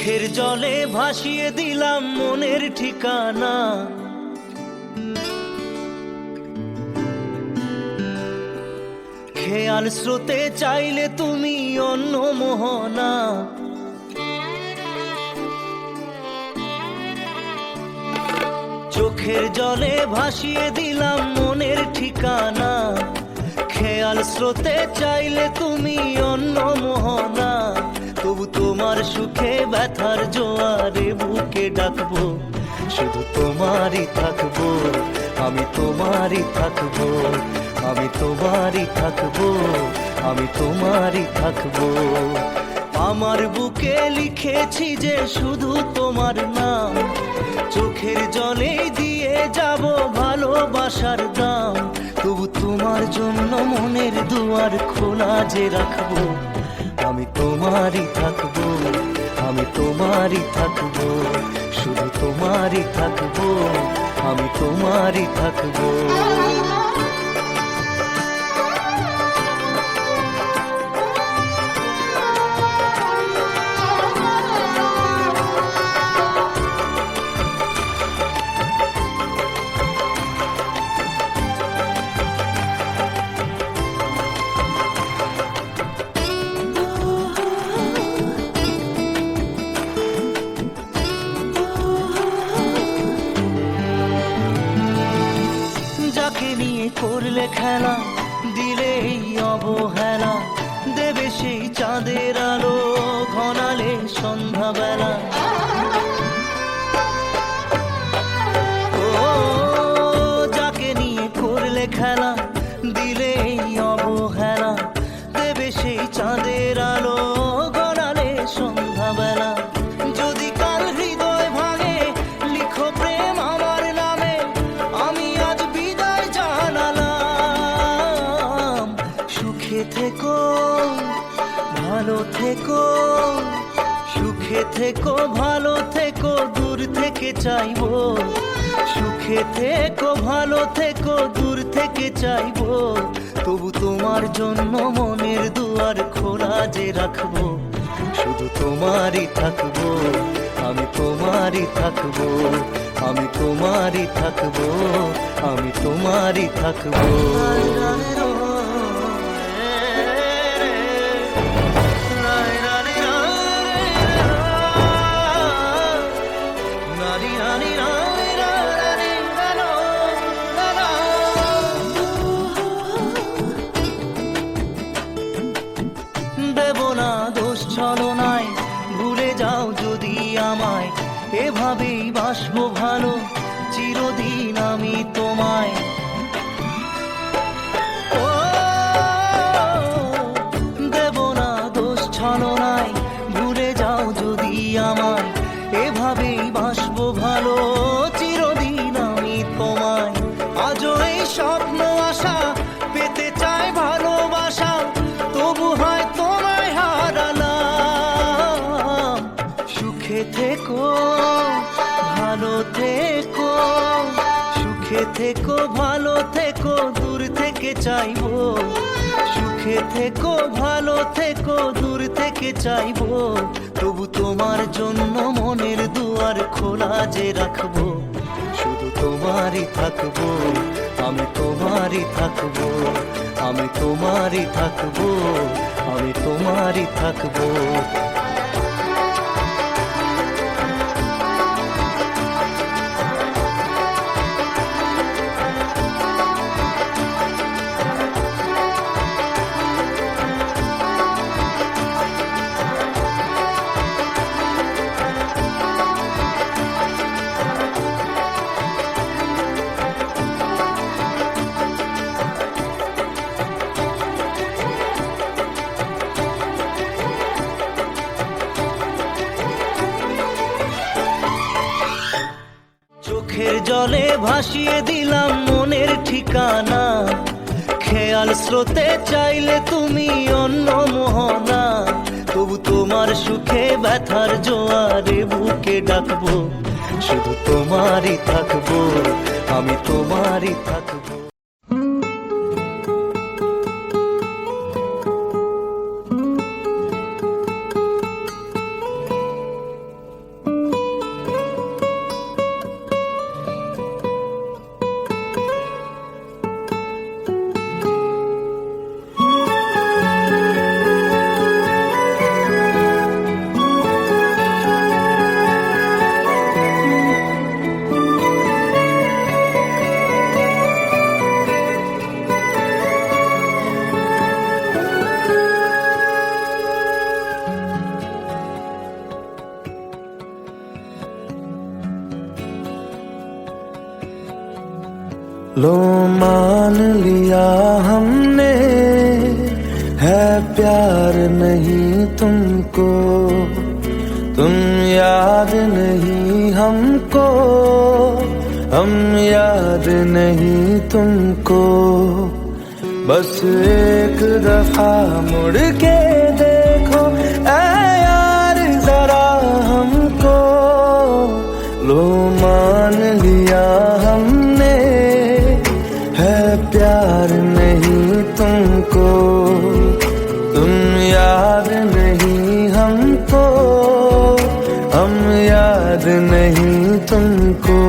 চোখের জলে ভাসিয়ে দিলাম মনের ঠিকানা। খেয়াল স্রোতে চাইলে তুমি অন্য মোহনা। চোখের জলে ভাসিয়ে দিলাম মনের ঠিকানা। খেয়াল স্রোতে চাইলে তুমি অন্য মোহনা। তবু তোমার সুখে ব্যথার জোয়ারে বুকে ডাকবো, শুধু তোমারই থাকবো, আমি তোমারই থাকবো, আমি তোমারই থাকবো, আমি তোমারই থাকবো। আমার বুকে লিখেছি যে শুধু তোমার নাম, চোখের জলে দিয়ে যাব ভালোবাসার দাম। তবু তোমার জন্য মনের দুয়ার খোলা যে রাখবো, আমি তোমারই থাকবো, আমি তোমারই থাকবো, শুধু তোমারই থাকবো, আমি তোমারই থাকবো। করলে খেলা দিলে এই অবহেলা, দেবে সেই চাঁদের আলো ঘনালে সন্ধ্যাবেলা। ও যাকে নিয়ে করলে খেলা দিলে এই অবহেলা, দেবে সেই চাঁদের আলো ঘনালে সন্ধ্যাবেলা। যদি কাল হৃদয় ভাঙে লিখো প্রেম আমার নামে, আমি আজ বিদায় জানালাম। সুখে থেকো ভালো থেকো, সুখে থেকো ভালো থেকো, দূর থেকে চাইবো। সুখে থেকো ভালো থেকো, দূর থেকে চাইবো। তবু তোমার জন্য মনের দুয়ার খোলা যে রাখবো, শুধু তোমারই থাকবো, আমি তোমারই থাকবো, আমি তোমারই থাকবো, আমি তোমারই থাকবো। দেব না দোষ ছলনায়, ভুলে যাও যদি আমায়। এভাবেই বাসবো ভালো চিরদিন আমি তোমায়। ও দেব না দোষ ছলনায়, ভুলে যাও যদি আমায়। এভাবেই বাসবো ভালো চিরদিন আমি তোমায়। আজও এই স্বপ্ন আশা পেতে চাই ভালোবাসা, তবু হয় তোমায় হারালাম। সুখে থেকো ভালো থেকো, সুখে থেকো ভালো থেকো, দূর থেকে চাইবো। সুখে থেকো ভালো থেকো, দূর থেকে চাইবো। তবু তোমার জন্য মনের দুয়ার খোলা যে রাখবো, শুধু তোমারই থাকবো, আমি তোমারই থাকবো, আমি তোমারই থাকবো, আমি তোমারই থাকবো। চোখের জলে ভাসিয়ে দিলাম মনের ঠিকানা। খেয়াল স্রোতে চাইলে তুমি অন্য মোহনা। তবু তোমার সুখে ব্যথার জোয়ারে বুকে ডাকবো, শুধু তোমারই থাকবো, আমি তোমারই থাকবো। लो मान लिया हमने, है प्यार नहीं तुमको, तुम याद नहीं हमको, हम याद नहीं तुमको। बस एक दफा मुड़ के देखो ऐ यार जरा हमको, लो मान लिया हमने, है प्यार नहीं तुमको, तुम याद नहीं हमको, हम याद नहीं तुमको।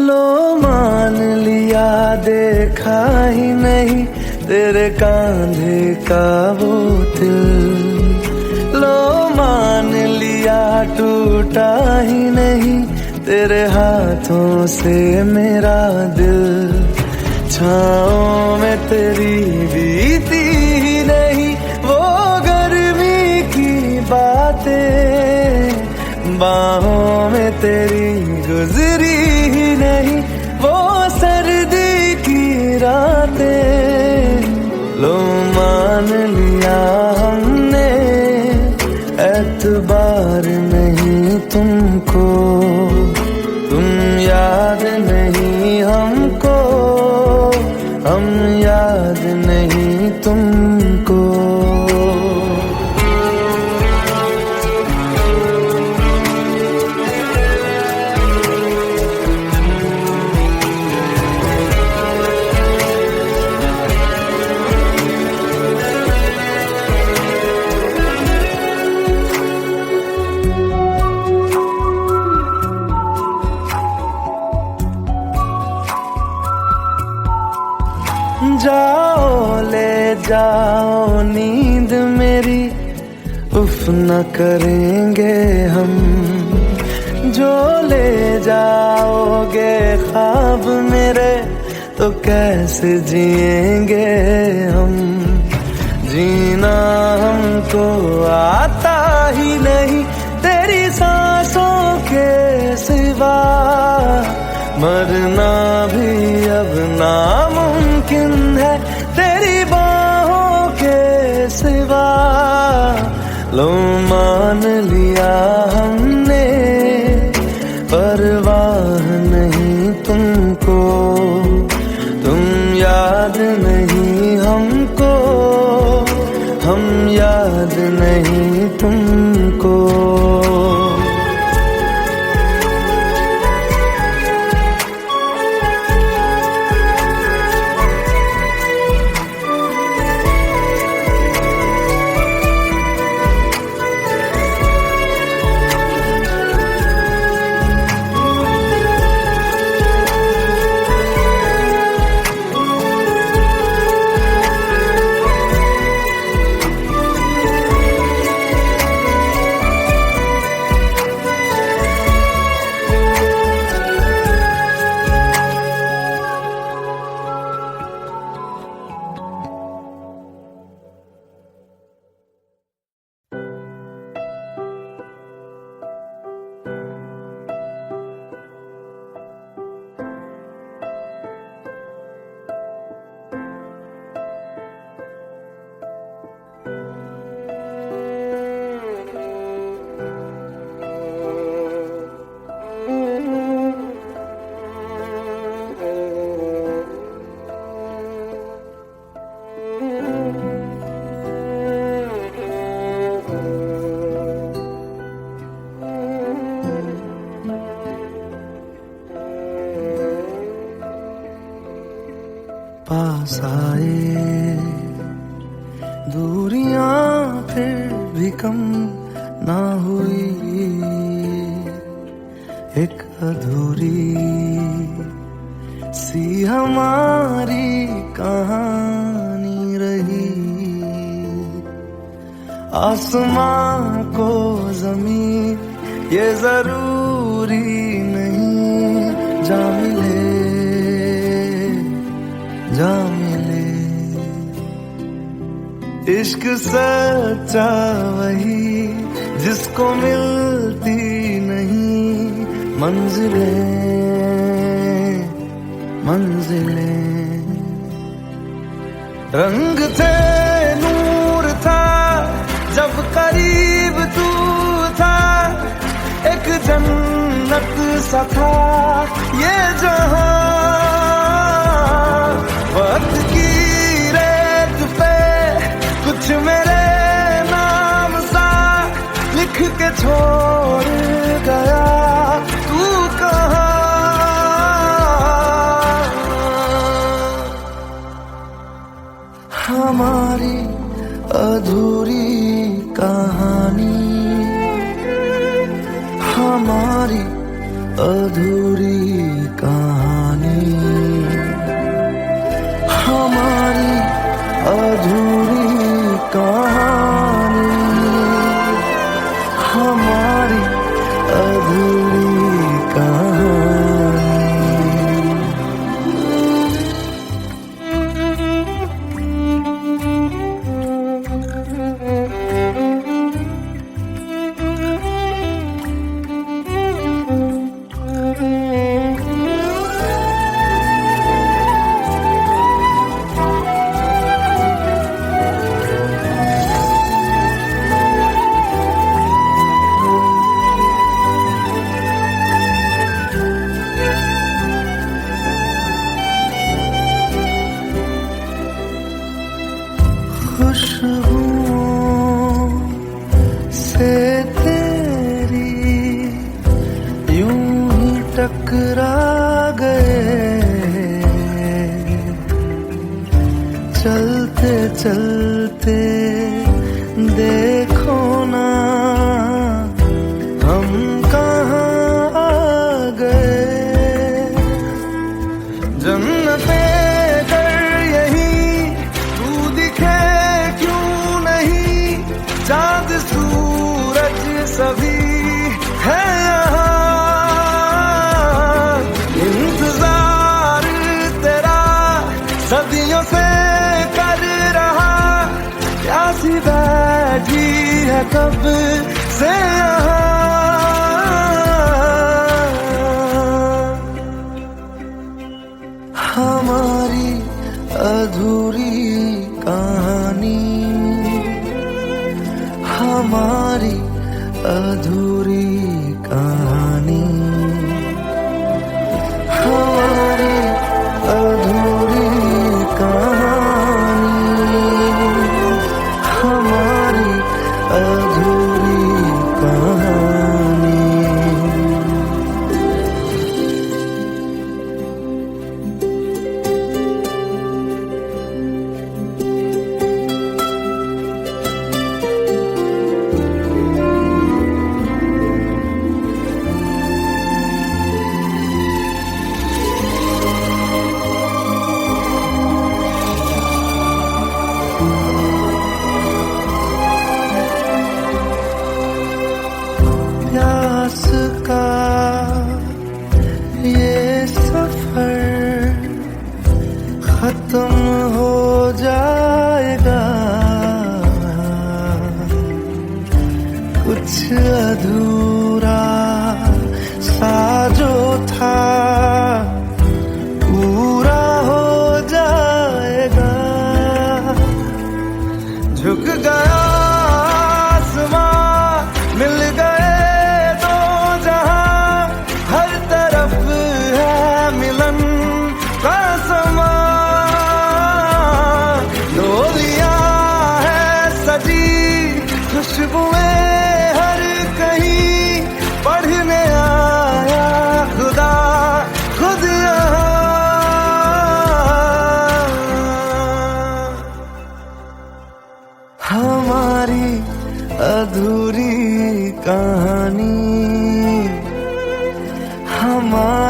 लो मान लिया देखा ही नहीं तेरे कांधे का वो दिल, लो मान लिया टूटा ही नहीं तेरे हाथों से मेरा दिल। छाँव में तेरी बीती ही नहीं वो गर्मी की बातें, बाहों में तेरी गुजरी ही नहीं वो सर्दी की रातें। लो मान लिया हमने, एतबार नहीं तुमको, तुम याद नहीं हमको, हम याद नहीं तुमको। जाओ ले जाओ नींद मेरी, उफ न करेंगे हम, जो ले जाओगे ख्वाब मेरे तो कैसे जिएंगे हम। जीना हमको आता ही नहीं तेरी सांसों के सिवा, मरना भी अब नामुमकिन है तेरी बाहों के सिवा। लो मान लिया हमने, परवाह नहीं तुमको, तुम याद नहीं हमको, हम याद नहीं तुमको। पास आए दूरियां फिर भी कम ना हुई, एक अधूरी सी हमारी कहानी रही। आसमां को जमीन ये जरूरी नहीं, जा मिले जा मिले। इश्क सच्चा वही जिसको मिलती नहीं मंजिलें मंजिलें। रंग थे नूर था जब करीब तू था, एक जन्नत सा था ये जहां। वक्त की रेत पे कुछ मेरे नाम सा लिख के छोड़ गया तू कहाँ। हमारी अधूरी कहानी, हमारी अधूरी कहानी, हमारी अधूरी कहानी, हमारी अधूरी कहानी। खुशबुओं से तेरी यूं ही टकरा गए, चलते चलते देखो ना हम कहाँ आ गए। जन्नते चांद सूरज सभी है यहाँ, इंतजार तेरा सदियों से कर रहा, प्यासी बैठी है कब से यहाँ। हमारी अधूरी कहानी, हमारी अधूरी कहानी, हमारी अधूरी कहानी, हमारी अधूरी कहानी।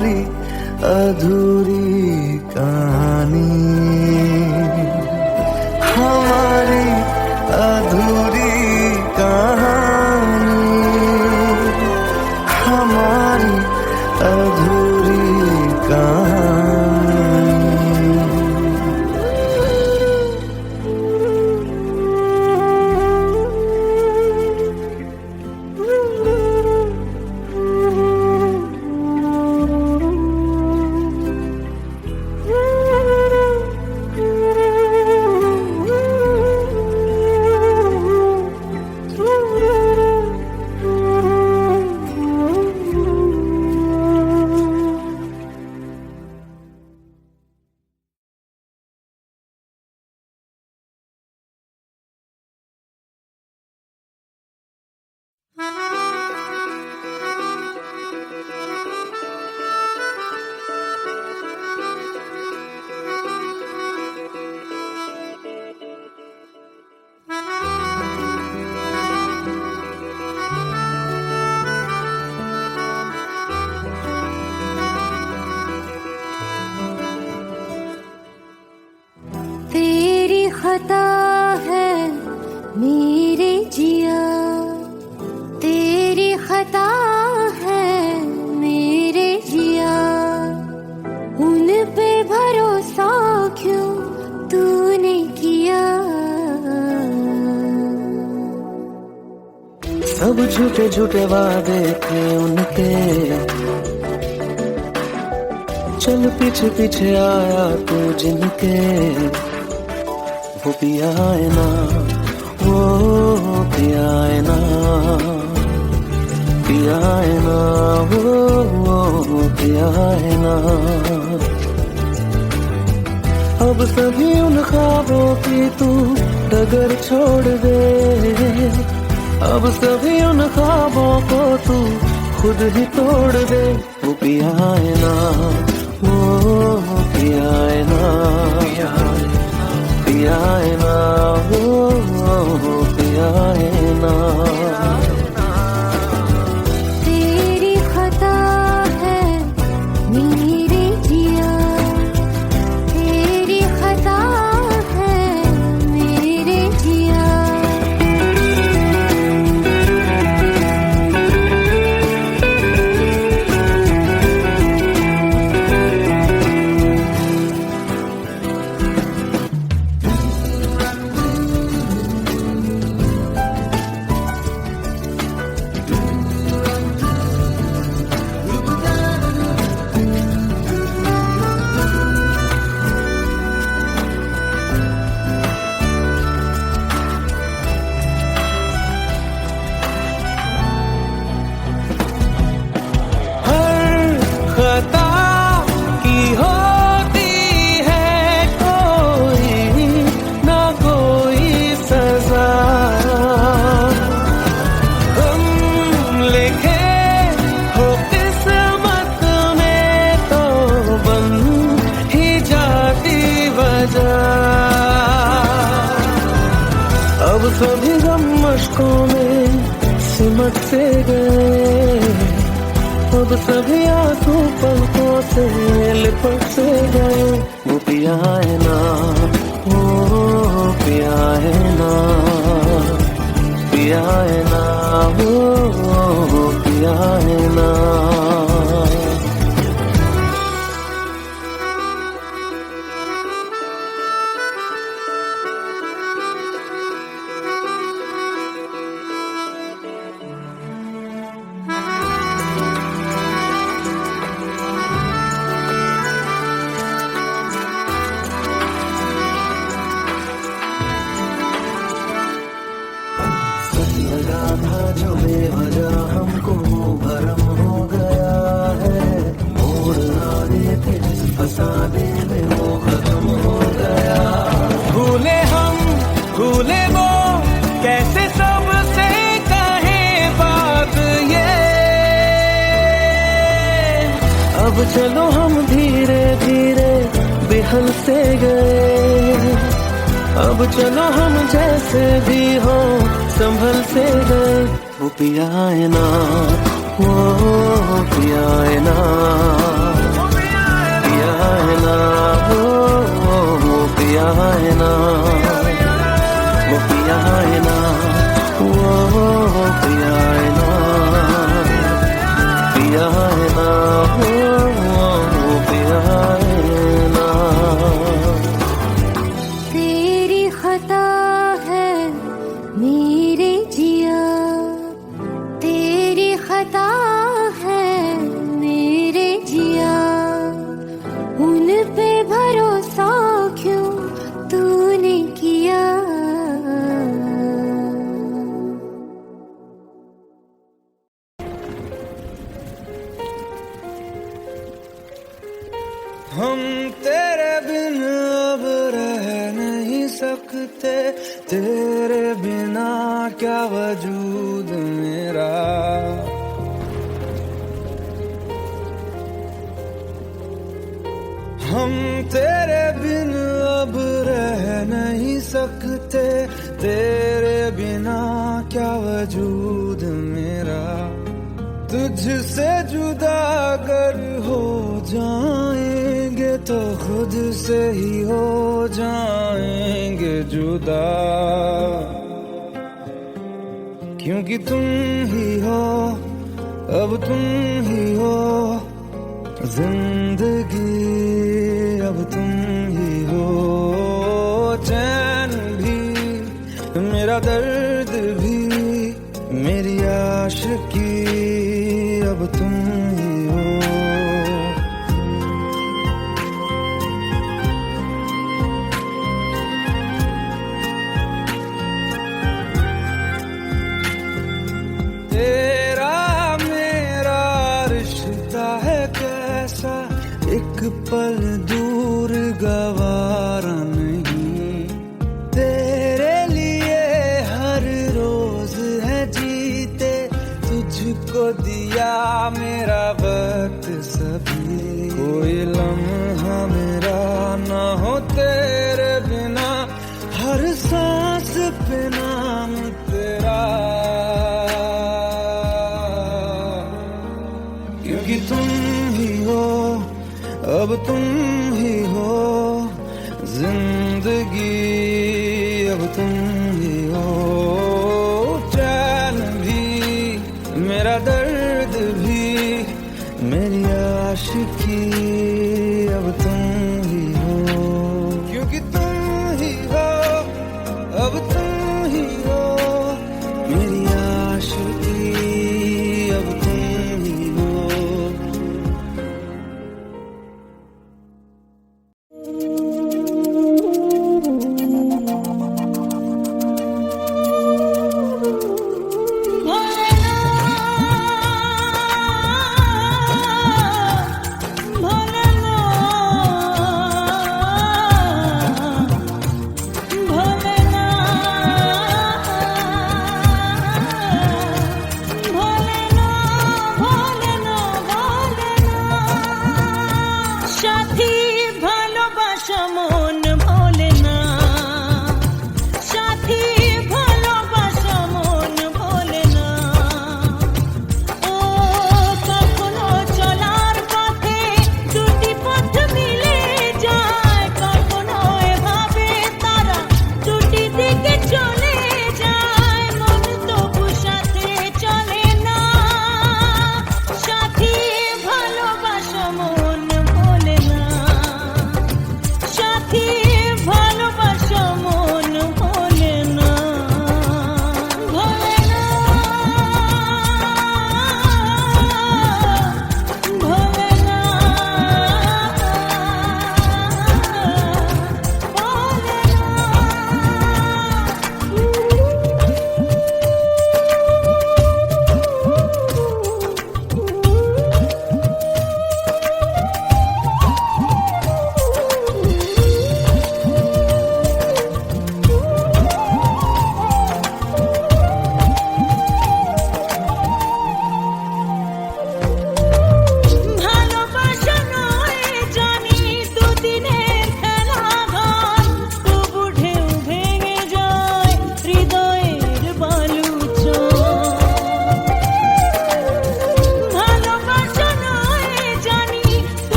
हमारी अधूरी कहानी, हमारी अधूरी कहानी, हमारी अधूरी कहानी। तेरी खता है मेरे जिया, तेरी खता है मेरे जिया, उन पे भरोसा क्यों तूने किया। सब झूठे झूठे वादे थे उनके, चल पीछे पीछे आया तू जिनके, वो पिया है ना, वो पिया है ना, पिया है ना, वो पिया है ना। अब सभी उन ख्वाबों की तू डगर छोड़ दे, अब सभी उन ख्वाबों को तू खुद ही तोड़ दे। वो पिया है ना, वो पिया है ना, पिया है ना, वो पिया है ना। तेरी खता है मेरे जिया, तेरी खता है मेरे जिया। अब सभी गम मशकों में सिमट से गए, अब सभी आंसू पलकों से लिपट से गए। वो पिया है ना, वो पिया है ना, पिया है ना, वो पिया है ना। लगा था जो बेवजह हमको भरम हो गया है, मोड़ आए थे जिस फसाने में वो खत्म हो गया। भूले हम भूले वो, कैसे सबसे कहे बात ये। अब चलो हम धीरे धीरे बेहल से गए, अब चलो हम जैसे भी हो संभल से गए। वो पिया है ना, वो पिया है ना। हम तेरे बिन अब रह नहीं सकते, तेरे बिना क्या वजूद मेरा। हम तेरे बिन अब रह नहीं सकते, तेरे बिना क्या वजूद मेरा। तुझसे जुदा अगर हो जाएंगे तो खुद से ही हो जाएंगे जुदा, क्योंकि तुम ही हो, अब तुम ही हो जिंदगी, अब तुम ही हो। चैन भी मेरा दर्द भी मेरी आशिकी, अब तुम ही हो। तेरा मेरा रिश्ता है कैसा, एक पल दूर गवारा नहीं। तेरे लिए हर रोज है जीते, तुझको दिया मेरा वक्त सभी। कोई लम्हा मेरा ना हो तेरे बिना, हर सांस पे नाम तेरा, क्योंकि तुम ही हो, अब तुम ही हो जिंदगी, अब तुम ही हो। चैन भी मेरा दर्द भी मेरी आशिकी, अब तुम ही हो, क्योंकि तुम ही हो, अब तुम ही हो मेरी आशिकी, अब तुम ही हो। भोलेनाथ,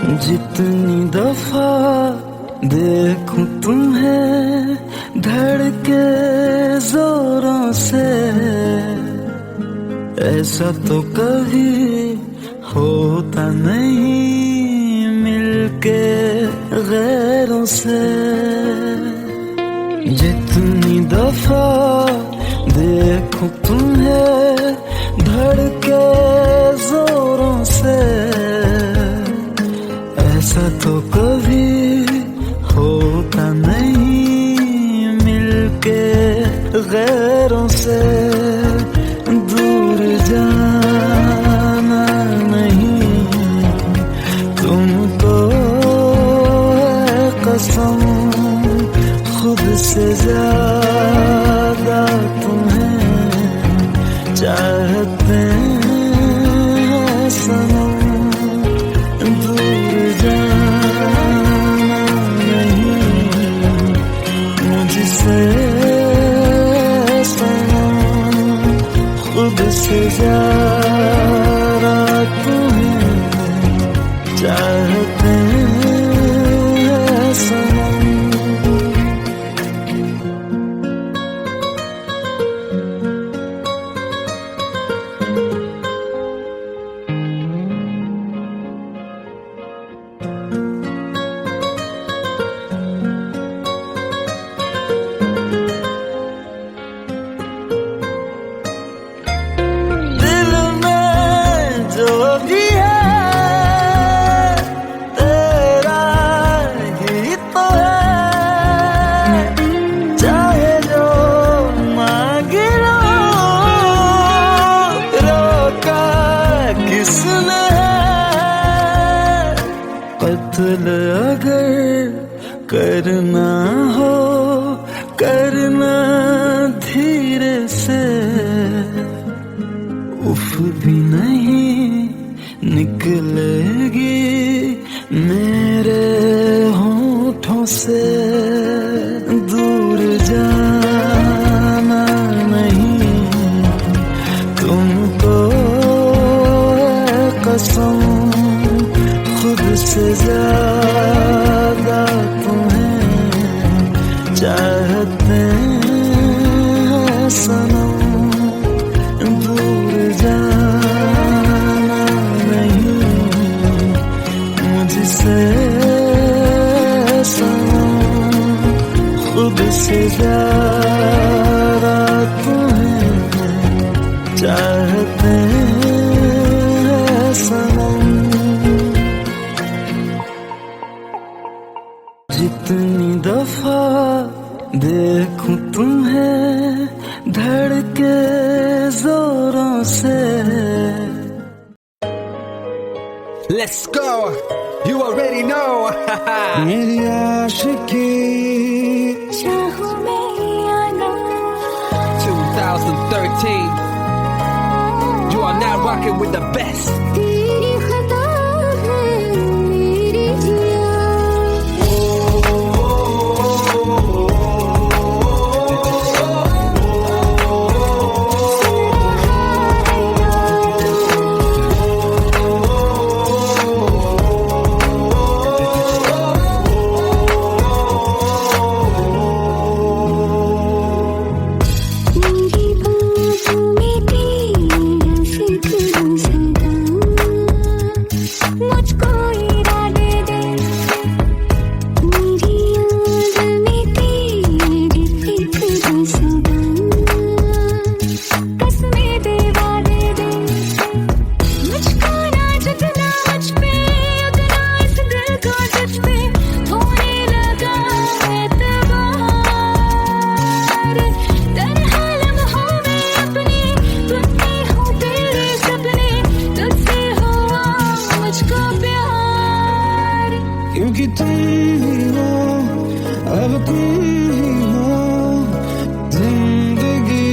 जितनी दफा देखूं तुम्हें धड़के जोरों से, ऐसा तो कभी होता नहीं मिलके गैरों से। जितनी दफा देखूं तुम्हें धड़के जोरों से, ऐसा तो कभी होता नहीं मिलके गैरों से। दूर जाना नहीं तुमको है कसम, खुद से ज्यादा तुम्हें चाहते हैं सनम। दूर जाना नहीं मुझसे सनम, खुद से ज्यादा तुम्हें चाहते हैं सनम। कत्ल अगर करना हो करना धीरे से, उफ भी नहीं निकलेगी मेरे होठों से। दूर जाना नहीं तुमको है कसम, खुद से ज्यादा तुम्हें चाहते हैं सनम। दूर जाना नहीं मुझसे सनम, खुद से ज्यादा तुम्हें चाहते हैं सनम। जितनी दफा देखूं तुम्हें धड़के जोरों से। Let's go, you already know. मेरी आशिकी चाहूं मैं या ना, 2013, you are now rocking with the best. तेरी खता है मेरी जिया। क्योंकि तुम ही हो, अब तुम ही हो जिंदगी,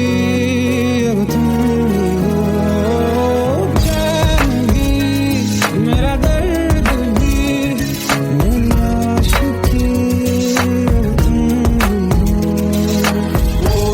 अब तुम ही हो जान भी, मेरा दर्द भी, मेरी आशिकी, अब तुम ही हो।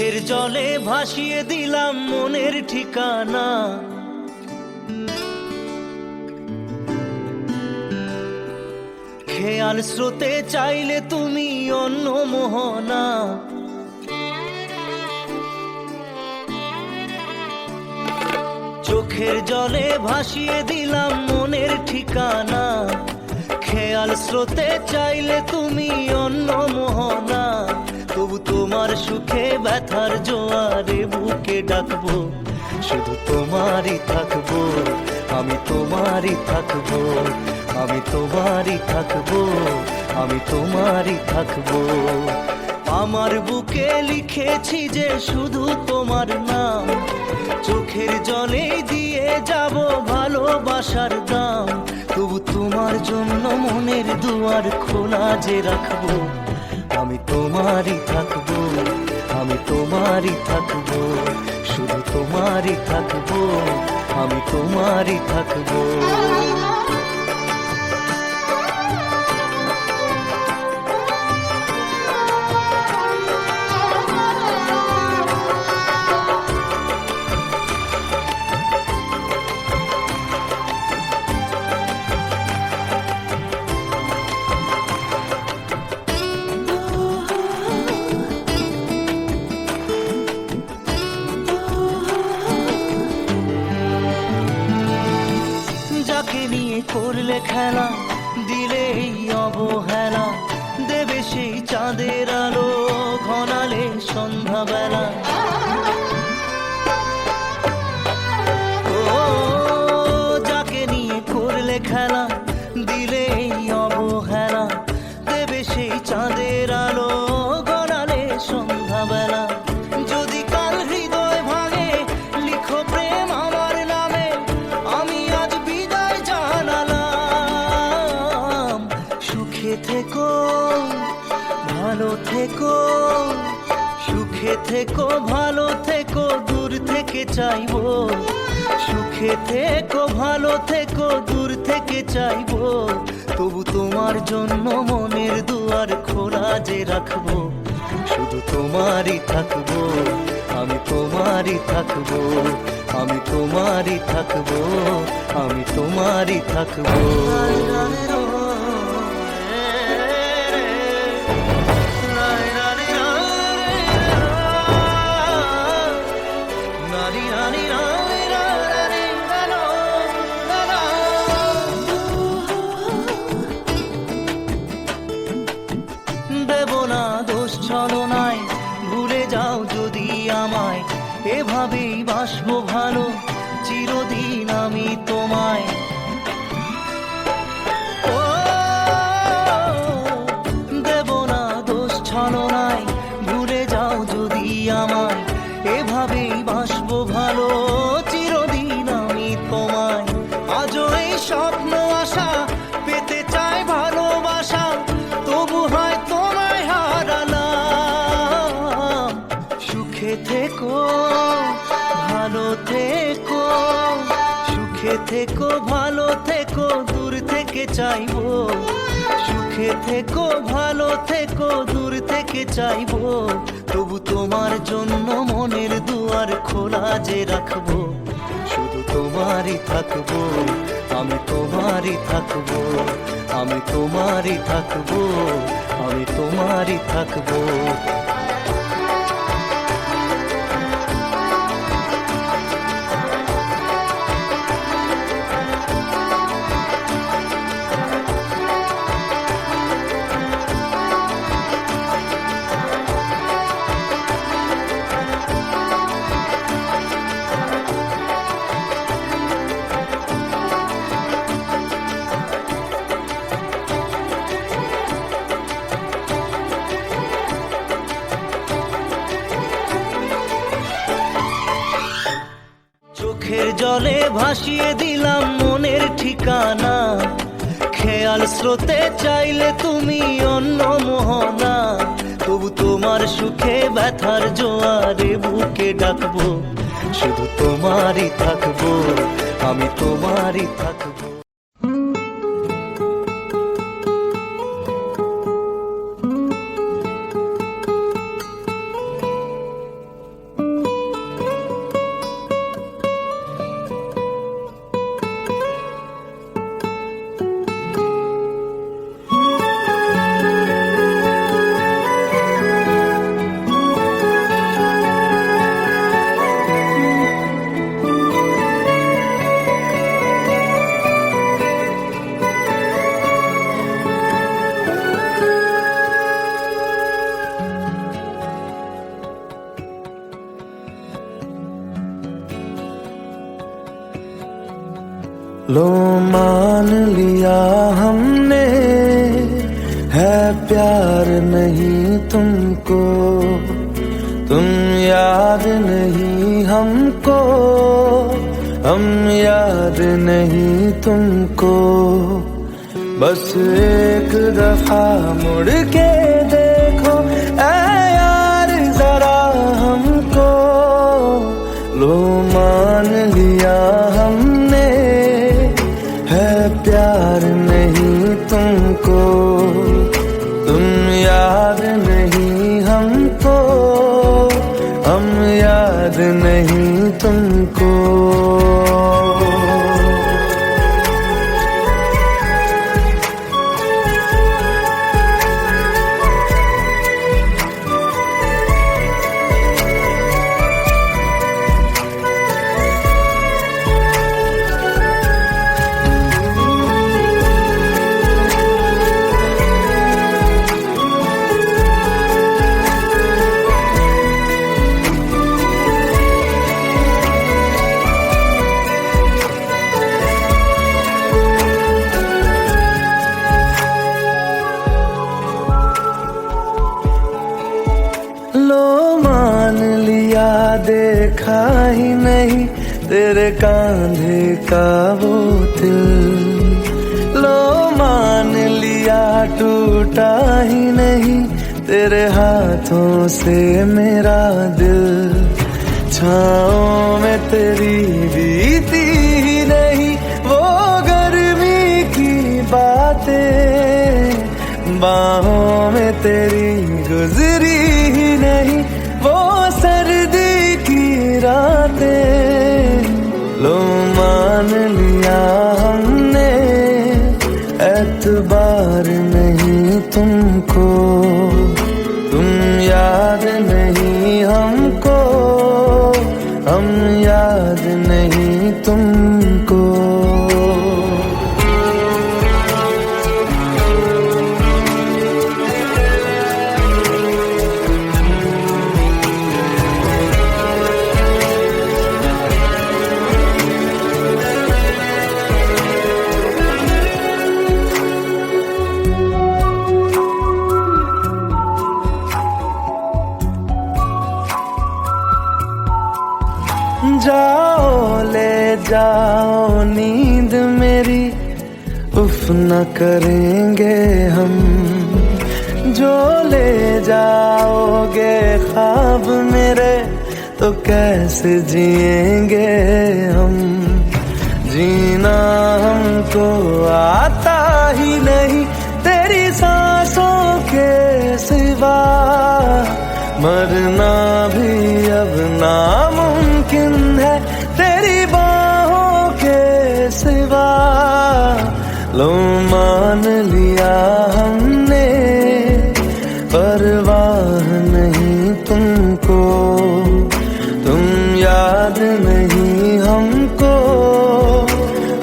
চোখের জলে ভাসিয়ে দিলাম মনের ঠিকানা। খেয়াল স্রোতে চাইলে তুমি অন্য মোহনা। চোখের জলে ভাসিয়ে দিলাম মনের ঠিকানা। খেয়াল স্রোতে চাইলে তুমি অন্য মোহনা। তবু তোমার সুখে ব্যথার জোয়ারে বুকে ডাকবো, শুধু তোমারই থাকবো, আমি তোমারই থাকবো, আমি তোমারই থাকবো, আমি তোমারই থাকবো। আমার বুকে লিখেছি যে শুধু তোমার নাম, চোখের জলে দিয়ে যাব ভালোবাসার দাম। তবু তোমার জন্য মনের দুয়ার খোলা যে রাখবো, আমি তোমারই থাকবো, আমি তোমারই থাকবো, শুধু তোমারই থাকবো, আমি তোমারই থাকবো। যাকে নিয়ে করলে খেলা, দিলে এই অবহেলা, দেবে সেই চাঁদের আলো ঘনালে সন্ধ্যাবেলা। ও যাকে নিয়ে করলে খেলা, দিলে এই অবহেলা, দেবে সেই চাঁদের আলো ঘনালে সন্ধ্যাবেলা। যদি কাল হৃদয় ভাঙে লিখো প্রেম আমার নামে, আমি আজ বিদায় জানালাম। সুখে থেকো, ভালো থেকো, সুখে থেকো, ভালো থেকো, দূর থেকে চাইবো। সুখে থেকো, ভালো থেকো, দূর থেকে চাইবো। তবু তোমার জন্য মনের দুয়ার খোলা যে রাখবো, শুধু তোমারই থাকবো, আমি তোমারই থাকবো, আমি তোমারই থাকবো, আমি তোমারই থাকবো। দেব না দোষ ছলনায়, ভুলে যাও যদি আমায়, এভাবেই বাসবো ভালো চিরদিন আমি তোমায়। ও দেব না দোষ ছলনায়, ভুলে যাও যদি আমায়, এভাবেই বাসবো ভালো চিরদিন আমি তোমায়। আজও এই স্বপ্ন আশা পেতে চাই ভালোবাসা, তবু হয় তোমায় হারালাম। সুখে থেকো, ভালো থেকো, সুখে থেকো, ভালো থেকো, দূর থেকে চাইবো। সুখে থেকো, ভালো থেকো, দূর থেকে চাইবো। তবু তোমার জন্য মনের দুয়ার খোলা যে রাখবো, শুধু তোমারই থাকবো, আমি তোমারই থাকবো, আমি তোমারই থাকবো, আমি তোমারই থাকবো। চোখের জলে ভাসিয়ে দিলাম মনের ঠিকানা। খেয়াল স্রোতে চাইলে তুমি অন্য মোহনা। তবু তোমার সুখে ব্যথার জোয়ারে বুকে ডাকবো, শুধু তোমারই থাকবো, আমি তোমারই থাকবো। लो मान लिया हमने, है प्यार नहीं तुमको, तुम याद नहीं हमको, हम याद नहीं तुमको। बस एक दफा मुड़ के देखो ऐ यार जरा हमको, लो मान लिया हमने, है प्यार नहीं तुमको, तुम याद नहीं हमको, हम याद नहीं तुमको। लो मान लिया देखा ही नहीं तेरे कांधे का वो दिल, लो मान लिया टूटा ही नहीं तेरे हाथों से मेरा दिल। छाँव में तेरी बीती ही नहीं वो गर्मी की बातें, बाहों में तेरी गुजरी ही नहीं वो सर्दी की रातें। लो मान लिया हमने, एतबार नहीं तुमको, तुम याद नहीं हमको, हम याद नहीं तुमको। जाओ ले जाओ नींद मेरी, उफ न करेंगे हम, जो ले जाओगे ख्वाब मेरे तो कैसे जिएंगे हम। जीना हमको आता ही नहीं तेरी सांसों के सिवा, मरना भी अब नामुमकिन है तेरी बाहों के सिवा। लो मान लिया हमने, परवाह नहीं तुमको, तुम याद नहीं हमको,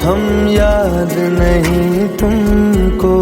हम याद नहीं तुमको।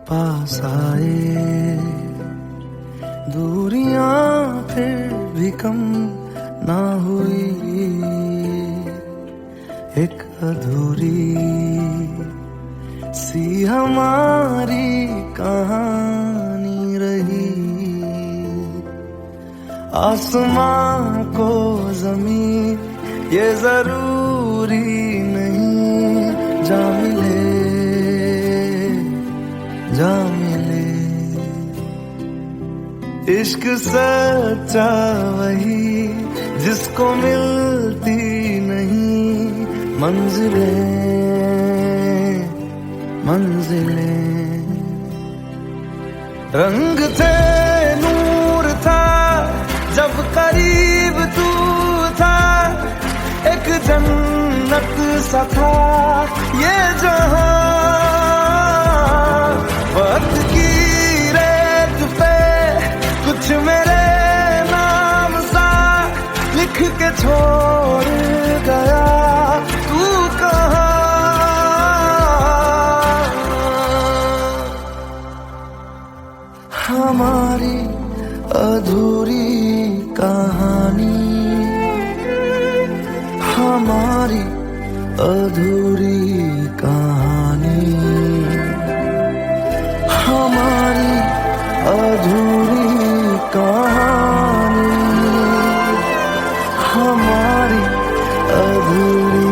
पास आए दूरियां कम ना हुई, एक अधूरी सी हमारी कहानी रही। आसमां को जमीन ये जरूरी नहीं, जा मिले जा मिले। इश्क सच्चा वही जिसको मिलती नहीं मंजिलें मंजिलें। रंग थे नूर था जब करीब तू था, एक जन्नत सा था ये जहां। वक्त की रेत पे कुछ मेरे नाम सा लिख के छोड़ गया तू कहाँ। हमारी अधूरी कहानी, हमारी अधूरी कहानी, हमारी अधूरी कहानी, हमारी अधूरी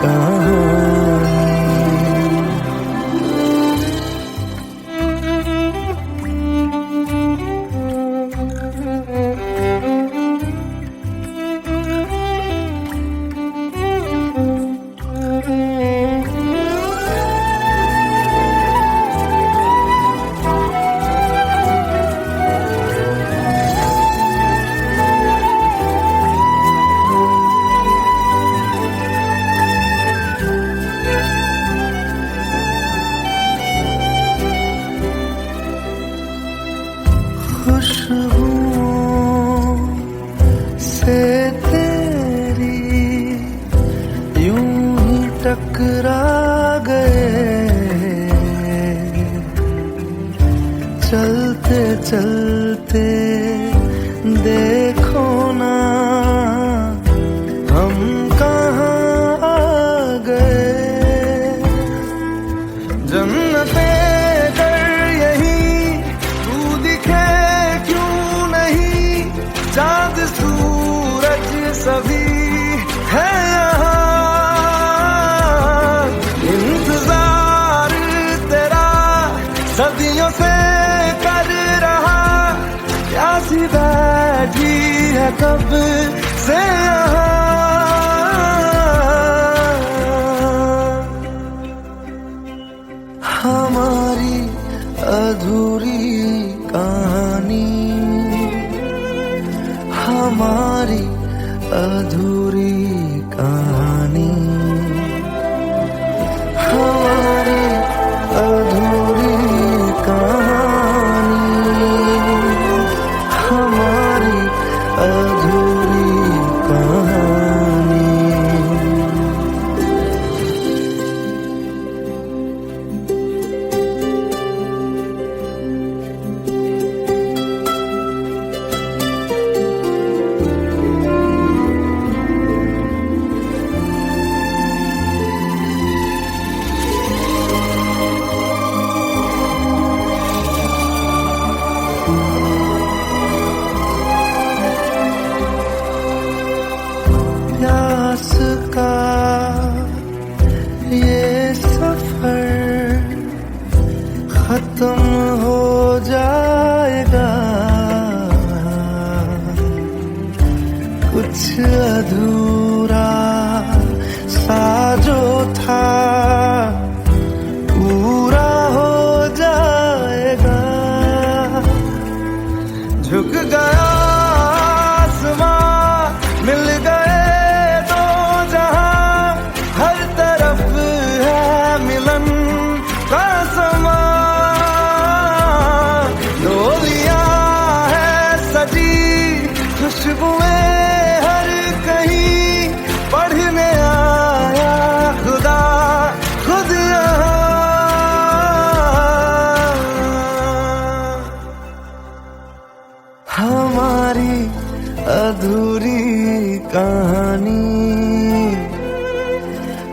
कहानी। खुशबुओं से तेरी यूं ही टकरा गए, चलते चलते देखो ना हम कहाँ आ गए। जन्नते कर यही तू दिखे चाँद सूरज सभी है यहाँ। इंतजार तेरा सदियों से कर रहा, प्यासी बैठी है कब से यहाँ। हमारी अधूरी कहानी, हमारी अधूरी कहानी, हमारी अधूरी कहानी, हमारी अधूरी कहानी। प्यास का ये सफर खत्म हो जाएगा, कुछ अधूरा सा जो था पूरा हो जाएगा। झुक गया मिल गए दो जहां, हर तरफ है मिलन का समा। कहानी,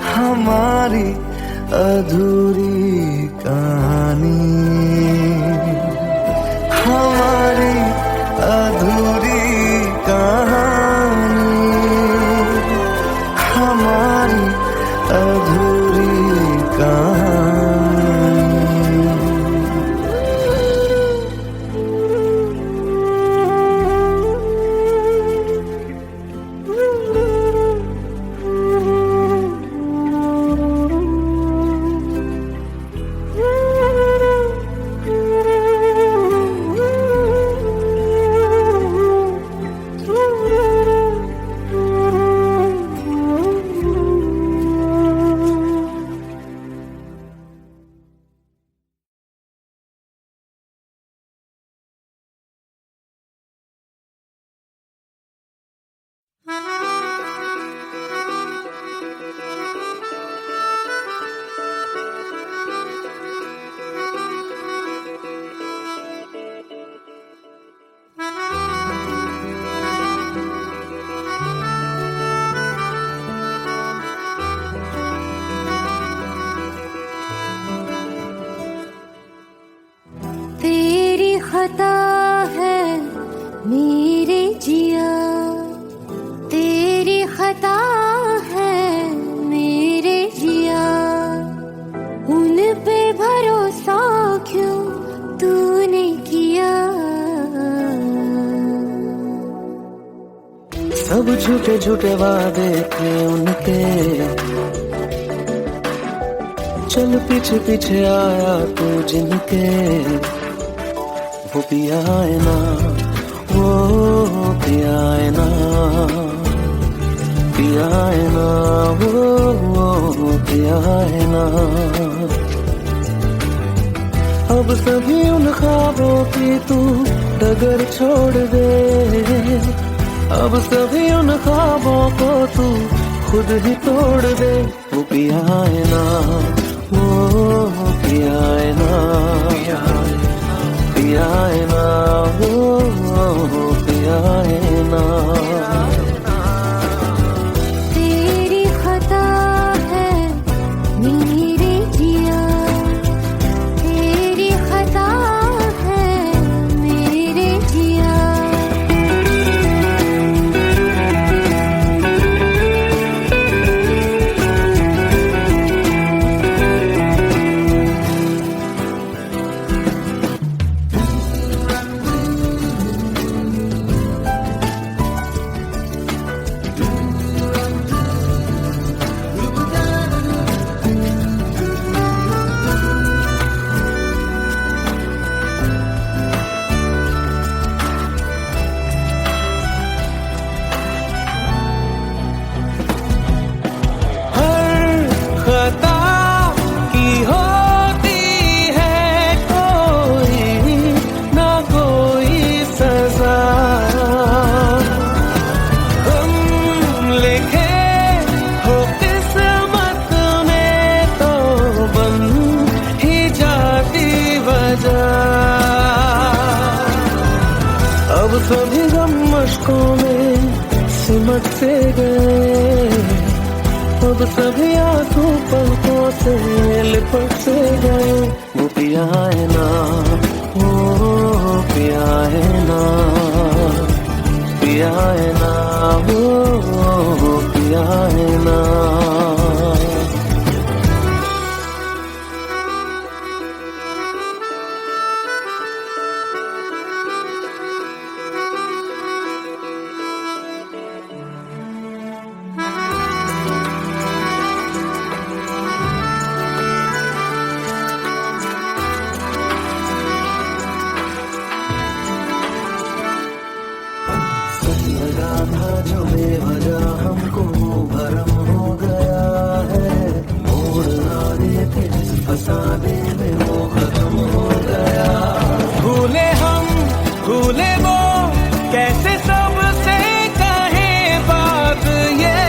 हमारी अधूरी कहानी, हमारी अधूरी कहानी, हमारी अधूरी कहानी। तेरी खता है मेरे जिया, तेरी खता है मेरे जिया, उन पे भरोसा क्यों तूने किया। सब झूठे झूठे वादे थे उनके, चल पीछे पीछे आया तू जिनके, वो पिया है ना, वो पिया है ना, पिया है ना, वो पिया है ना। अब सभी उन ख्वाबों की तू डगर छोड़ दे, अब सभी उन ख्वाबों को तू खुद ही तोड़ दे। वो पिया है ना, वो पिया है ना, पिया है ना, वो पिया है ना। तेरी खता है मेरे जिया, तेरी खता है मेरे जिया। खता की होती है कोई ना कोई सजा, हम लिखे हो किस्मत में तो बन ही जाती वजह। अब सभी गम मशकों में सिमट से गए, अब सभी आंसू पलकों से लिपट से गए। वो पिया है ना, वो पिया है ना, पिया है ना, वो पिया है ना। लगा था जो बेवजह हमको भरम हो गया है, मोड़ आने थे जिस फसाने में वो खत्म हो गया। भूले हम भूले वो कैसे सबसे कहे बात ये,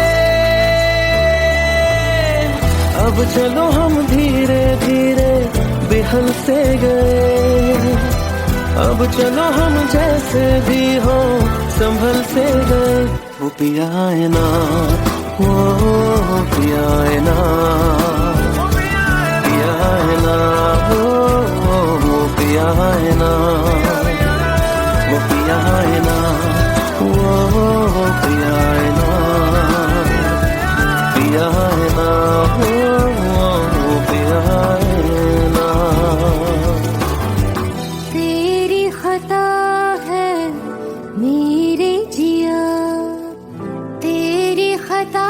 अब चलो हम धीरे धीरे बेहल से गए, अब चलो हम जैसे भी हो संभल से गए। वो पिया है ना, वो पिया है ना, पिया है ना, वो पिया है ना, वो पिया है ना, वो पिया है ना, पिया है ना, वो पिया है ना। तेरी खता है मेरे जिया, तेरी खता